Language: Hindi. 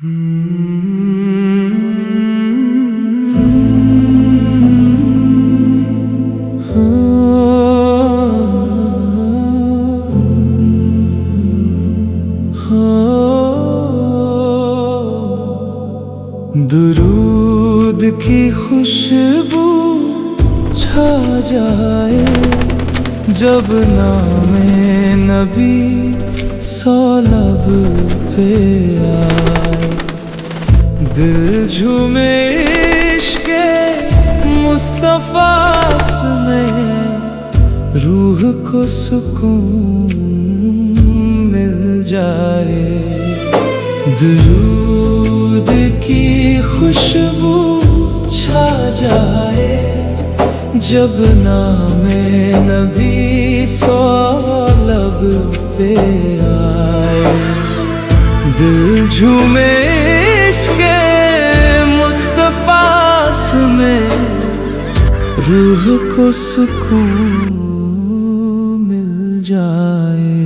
दुरूद की खुशबू छा जाए जब नामे नबी सौ लब पे आए। दिल झूमे इश्क़े मुस्तफ़ा में, रूह को सुकून मिल जाए। दुरूद की खुशबू छा जाए जब नामे नबी सौ लब पे आए। दिल झूमे इश्क़े मुस्तफ़ा में, रूह को सुकून मिल जाए।